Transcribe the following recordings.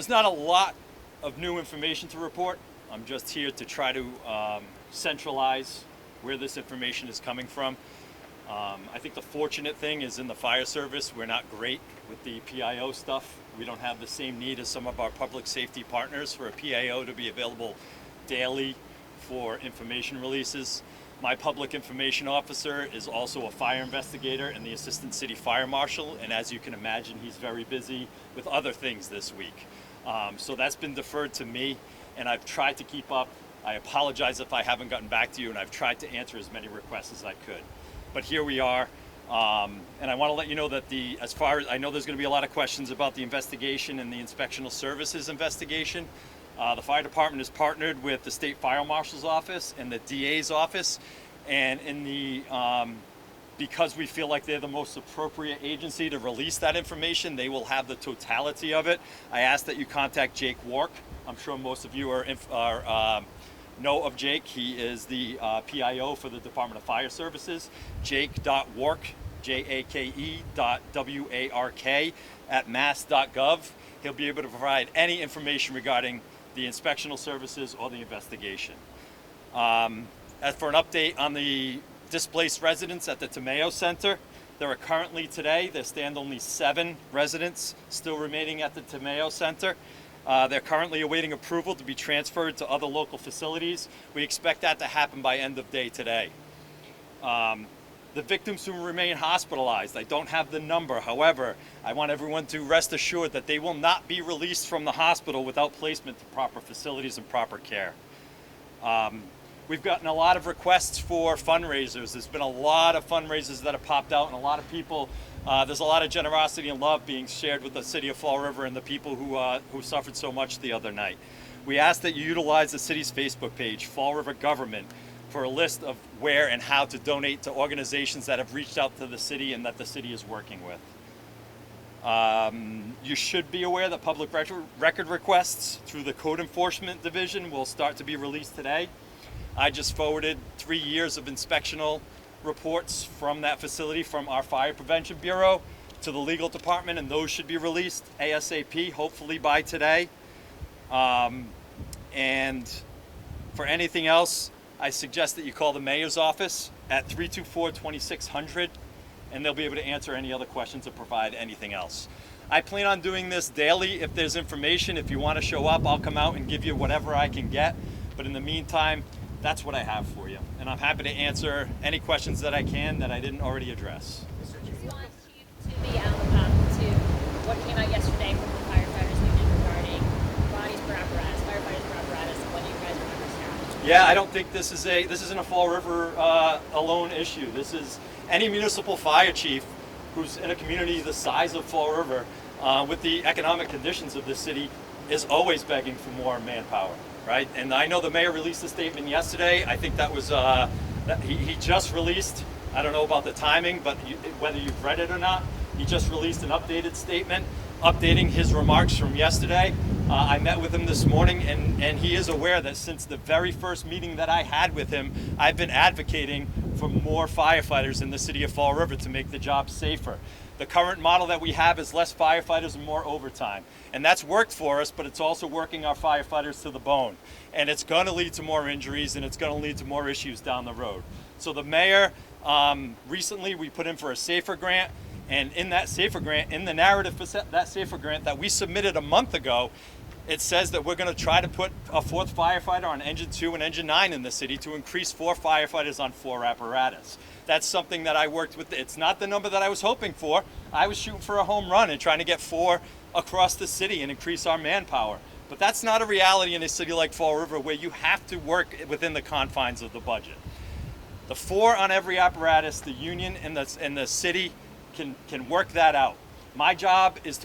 there's not a lot of new information to report. I'm just here to try to centralize where this information is coming from. I think the fortunate thing is in the fire service, we're not great with the PIO stuff. We don't have the same need as some of our public safety partners for a PIO to be available daily for information releases. My public information officer is also a fire investigator and the assistant city fire marshal, and as you can imagine, he's very busy with other things this week. So that's been deferred to me, and I've tried to keep up. I apologize if I haven't gotten back to you, and I've tried to answer as many requests as I could. But here we are, and I want to let you know that as far as I know, there's going to be a lot of questions about the investigation and the inspectional services investigation. The fire department is partnered with the state fire marshal's office and the DA's office, and because we feel like they're the most appropriate agency to release that information, they will have the totality of it. I ask that you contact Jake Wark. I'm sure most of you know of Jake. He is the PIO for the Department of Fire Services. Jake.Wark, JAKE.WARK at mass.gov. He'll be able to provide any information regarding the inspectional services or the investigation. As for an update on the displaced residents at the Tomeo Center, there are currently today, there stand only 7 residents still remaining at the Tomeo Center. They're currently awaiting approval to be transferred to other local facilities. We expect that to happen by end of day today. The victims who remain hospitalized, I don't have the number. However, I want everyone to rest assured that they will not be released from the hospital without placement to proper facilities and proper care. We've gotten a lot of requests for fundraisers. There's been a lot of fundraisers that have popped out, and a lot of people, there's a lot of generosity and love being shared with the city of Fall River and the people who suffered so much the other night. We ask that you utilize the city's Facebook page, Fall River Government, for a list of where and how to donate to organizations that have reached out to the city and that the city is working with. You should be aware that public record requests through the Code Enforcement Division will start to be released today. I just forwarded 3 years of inspectional reports from that facility from our Fire Prevention Bureau to the legal department, and those should be released ASAP, hopefully by today. And for anything else, I suggest that you call the mayor's office at 324-2600, and they'll be able to answer any other questions or provide anything else. I plan on doing this daily. If there's information, if you want to show up, I'll come out and give you whatever I can get. But in the meantime, that's what I have for you. And I'm happy to answer any questions that I can that I didn't already address. Response to what came out yesterday from the firefighters union regarding bodies per apparatus, firefighters per apparatus, and what you guys are understaffed. Yeah, I don't think this isn't a Fall River alone issue. This is any municipal fire chief who's in a community the size of Fall River, with the economic conditions of this city, is always begging for more manpower, right? And I know the mayor released a statement yesterday. I think that was he just released. I don't know about the timing, but whether you've read it or not, he just released an updated statement, updating his remarks from yesterday. I met with him this morning, and he is aware that since the very first meeting that I had with him, I've been advocating for more firefighters in the city of Fall River to make the job safer. The current model that we have is less firefighters and more overtime. And that's worked for us, but it's also working our firefighters to the bone. And it's going to lead to more injuries, and it's going to lead to more issues down the road. So the mayor, recently we put in for a SAFER grant. And in that SAFER grant, in the narrative for that SAFER grant that we submitted a month ago, it says that we're going to try to put a 4th firefighter on Engine 2 and Engine 9 in the city to increase 4 firefighters on 4 apparatus. That's something that I worked with. It's not the number that I was hoping for. I was shooting for a home run and trying to get 4 across the city and increase our manpower. But that's not a reality in a city like Fall River, where you have to work within the confines of the budget. The 4 on every apparatus, the union and the city can work that out. My job is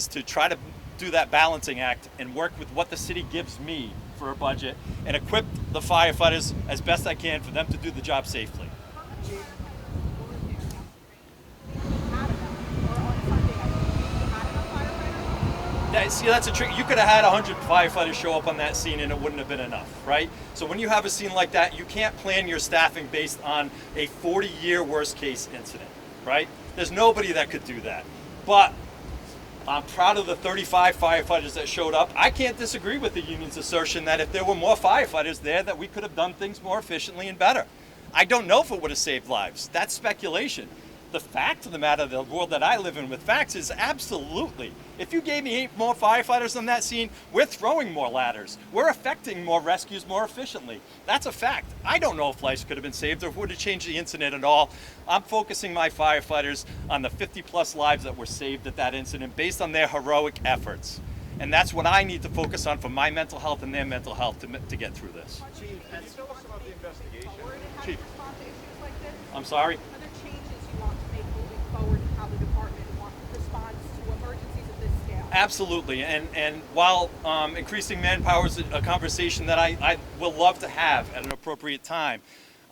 to try to do that balancing act and work with what the city gives me for a budget and equip the firefighters as best I can for them to do the job safely. See, that's a trick. You could have had 100 firefighters show up on that scene and it wouldn't have been enough, right? So when you have a scene like that, you can't plan your staffing based on a 40-year worst case incident, right? There's nobody that could do that. But I'm proud of the 35 firefighters that showed up. I can't disagree with the union's assertion that if there were more firefighters there, that we could have done things more efficiently and better. I don't know if it would have saved lives. That's speculation. The fact of the matter, the world that I live in with facts, is absolutely. If you gave me 8 more firefighters on that scene, we're throwing more ladders. We're effecting more rescues more efficiently. That's a fact. I don't know if lives could have been saved or if it would have changed the incident at all. I'm focusing my firefighters on the 50 plus lives that were saved at that incident based on their heroic efforts. And that's what I need to focus on for my mental health and their mental health to get through this. Chief, can you tell us about the investigation? Chief. Respond to issues like this? I'm sorry? Are there changes you want to make moving forward in how the department responds to emergencies of this scale? Absolutely, and while increasing manpower is a conversation that I will love to have at an appropriate time,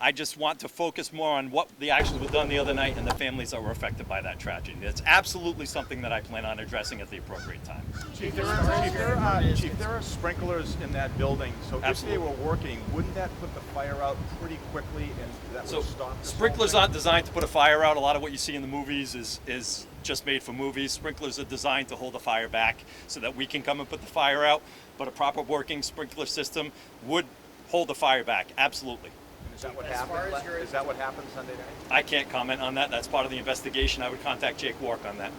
I just want to focus more on what the actions were done the other night and the families that were affected by that tragedy. It's absolutely something that I plan on addressing at the appropriate time. Chief, there are sprinklers in that building, so Absolutely. if they were working, wouldn't that put the fire out pretty quickly and that So would stop this whole sprinklers thing? aren't designed to put a fire out. A lot of what you see in the movies is just made for movies. Sprinklers are designed to hold the fire back so that we can come and put the fire out, but a proper working sprinkler system would hold the fire back, absolutely. Is that what As far happened? as your- Is that what happened Sunday night? I can't comment on that. That's part of the investigation. I would contact Jake Wark on that.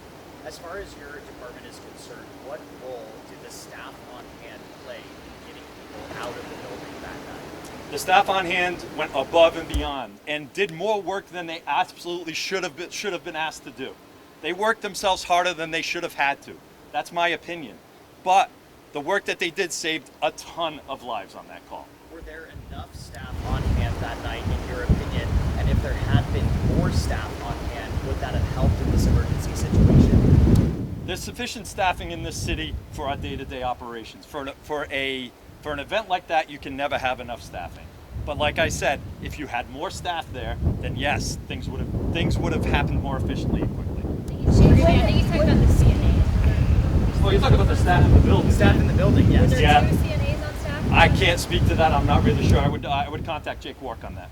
As far as your department is concerned, what role did the staff on hand play in getting people out of the building that night? The staff on hand went above and beyond and did more work than they absolutely should have been asked to do. They worked themselves harder than they should have had to. That's my opinion. But the work that they did saved a ton of lives on that call. Were there enough staff on hand that night, in your opinion? And if there had been more staff on hand, would that have helped in this emergency situation? There's sufficient staffing in this city for our day-to-day operations. For an event like that, you can never have enough staffing. But like I said, if you had more staff there, then yes, things would have happened more efficiently and quickly. I think he's talking about the CNAs. Oh, you're talking about the staff in the building. Staff in the building, Were yes. there Yeah. 2 CNAs on staff? I can't speak to that. I'm not really sure. I would contact Jake Wark on that.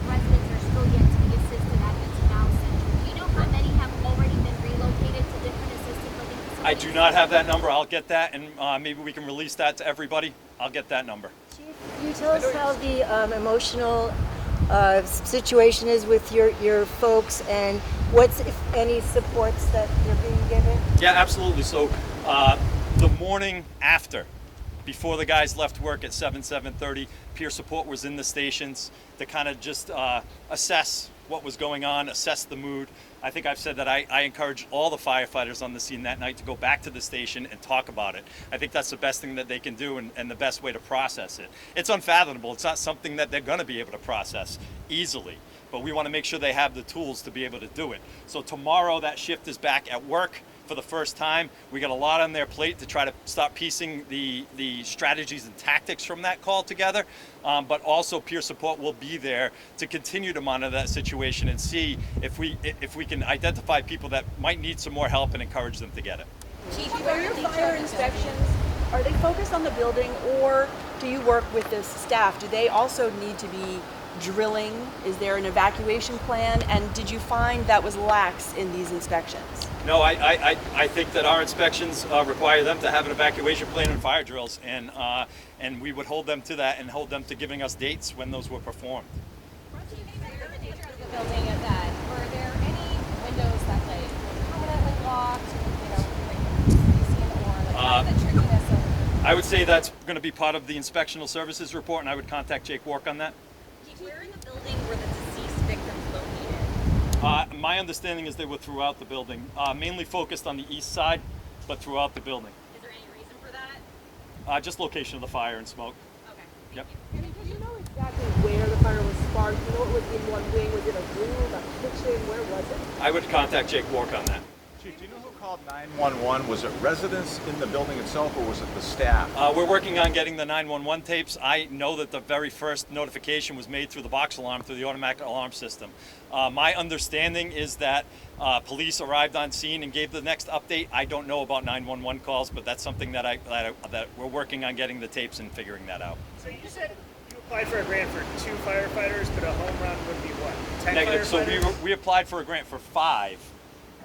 Residents are still yet to be assisted at the Canal Center. Do you know how many have already been relocated to different assisted living facilities? I do not have that number. I'll get that, and maybe we can release that to everybody. I'll get that number. Chief, can you tell us how the emotional situation is with your folks, and what's, if any, supports that you're being given? Yeah, absolutely. So the morning after, before the guys left work at 7:30, peer support was in the stations to kind of just assess what was going on, assess the mood. I think I've said that I encourage all the firefighters on the scene that night to go back to the station and talk about it. I think that's the best thing that they can do and the best way to process it. It's unfathomable. It's not something that they're going to be able to process easily, but we want to make sure they have the tools to be able to do it. So tomorrow that shift is back at work for the first time. We got a lot on their plate to try to start piecing the strategies and tactics from that call together, but also peer support will be there to continue to monitor that situation and see if we can identify people that might need some more help and encourage them to get it. Chief, are your fire inspections, are they focused on the building, or do you work with the staff? Do they also need to be drilling? Is there an evacuation plan? And did you find that was lax in these inspections? No, I think that our inspections require them to have an evacuation plan and fire drills, and we would hold them to that and hold them to giving us dates when those were performed. The nature of the building at that, were there any windows that were permanently locked, or the trickiness of? I would say that's going to be part of the inspectional services report, and I would contact Jake Wark on that. Where in the building were the deceased victims located? My understanding is they were throughout the building, mainly focused on the east side, but throughout the building. Is there any reason for that? Just location of the fire and smoke. Okay. Yep. And do you know exactly where the fire was sparked? Do you know it was in one wing? Was it a room, a kitchen? Where was it? I would contact Jake Wark on that. Chief, do you know who called 911? Was it residents in the building itself or was it the staff? We're working on getting the 911 tapes. I know that the very first notification was made through the box alarm, through the automatic alarm system. My understanding is that police arrived on scene and gave the next update. I don't know about 911 calls, but that's something that that we're working on getting the tapes and figuring that out. So you said you applied for a grant for 2 firefighters, but a home run would be what? 10 Negative. So firefighters? we applied for a grant for 5.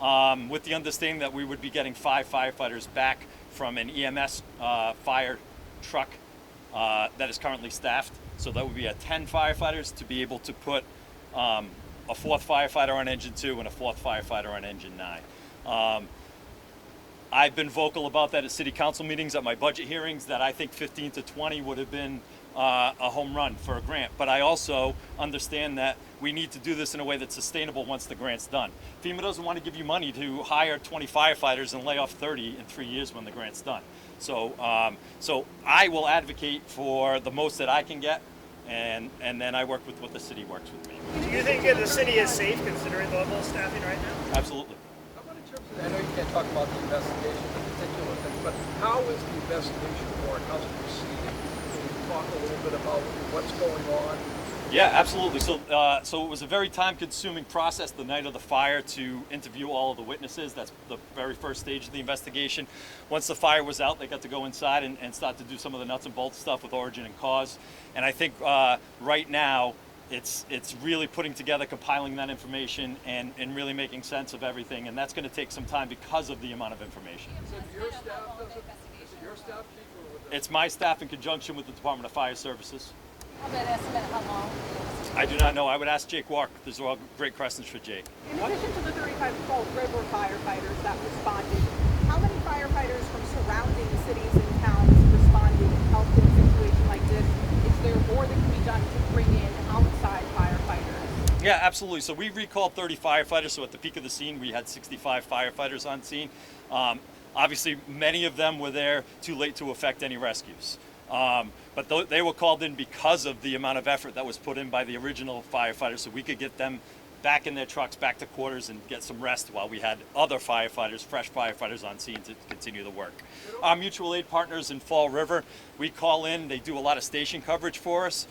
with the understanding that we would be getting 5 firefighters back from an EMS fire truck that is currently staffed. So that would be a 10 firefighters to be able to put a 4th firefighter on engine 2 and a 4th firefighter on engine 9. I've been vocal about that at city council meetings, at my budget hearings, that I think 15 to 20 would have been a home run for a grant. But I also understand that we need to do this in a way that's sustainable once the grant's done. FEMA doesn't want to give you money to hire 20 firefighters and lay off 30 in 3 years when the grant's done. So I will advocate for the most that I can get, and then I work with what the city works with me. Do you think the city is safe considering the level of staffing right now? Absolutely. How about in terms of, I know you can't talk about the investigation in particular things, but how is the investigation going? How's it proceeding? Can you talk a little bit about what's going on? Yeah, absolutely. So it was a very time-consuming process the night of the fire to interview all of the witnesses. That's the very first stage of the investigation. Once the fire was out, they got to go inside and start to do some of the nuts and bolts stuff with origin and cause. And I think right now, it's really putting together, compiling that information, and really making sense of everything. And that's going to take some time because of the amount of information. So your staff does it? Is it your staff, Chief, or with the... It's my staff in conjunction with the Department of Fire Services. How about estimate how long? I do not know. I would ask Jake Walk. These are all great questions for Jake. In addition to the 35 Fall River firefighters that responded, how many firefighters from surrounding cities and towns responded and helped in a situation like this? Is there more that can be done to bring in outside firefighters? Yeah, absolutely. So we recalled 30 firefighters. So at the peak of the scene, we had 65 firefighters on scene. Obviously, many of them were there too late to effect any rescues. But they were called in because of the amount of effort that was put in by the original firefighters, so we could get them back in their trucks, back to quarters, and get some rest while we had other firefighters, fresh firefighters on scene to continue the work. Our mutual aid partners in Fall River, we call in, they do a lot of station coverage for us.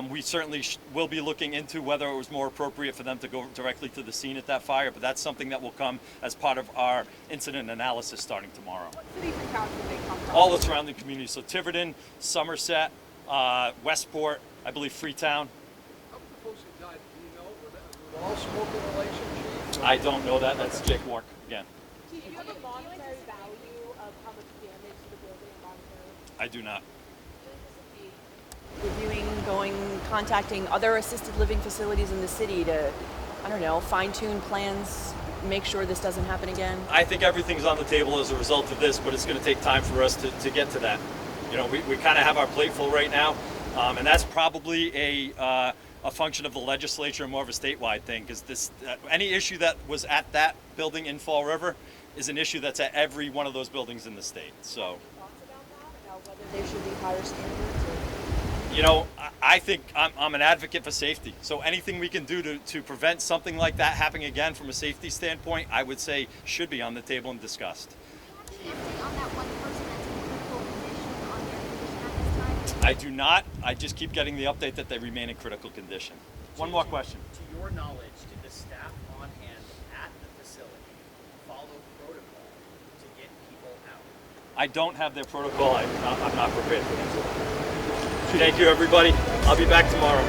We certainly will be looking into whether it was more appropriate for them to go directly to the scene at that fire, but that's something that will come as part of our incident analysis starting tomorrow. What cities and towns did they come from? All the surrounding communities, so Tiverton, Somerset, Westport, I believe Freetown. How about the folks who died? Do you know? Were all smoking relationships? I don't know that. That's Jake Wark again. Do you have a monetary value of how much damage to the building monetary? I do not. Reviewing, contacting other assisted living facilities in the city to, I don't know, fine-tune plans, make sure this doesn't happen again? I think everything's on the table as a result of this, but it's going to take time for us to get to that. You know, we kind of have our plate full right now, and that's probably a function of the legislature and more of a statewide thing, because this any issue that was at that building in Fall River is an issue that's at every one of those buildings in the state. So, Thoughts about that? About whether There should be higher standards? you know, I think I'm an advocate for safety. So anything we can do to prevent something like that happening again from a safety standpoint, I would say should be on the table and discussed. Do you have any update on that one person that's in critical condition on their condition at this time? I do not. I just keep getting the update that they remain in critical condition. One more question. To your knowledge, did the staff on hand at the facility follow protocol to get people out? I don't have their protocol. I'm not prepared to answer that. Thank you, everybody. I'll be back tomorrow.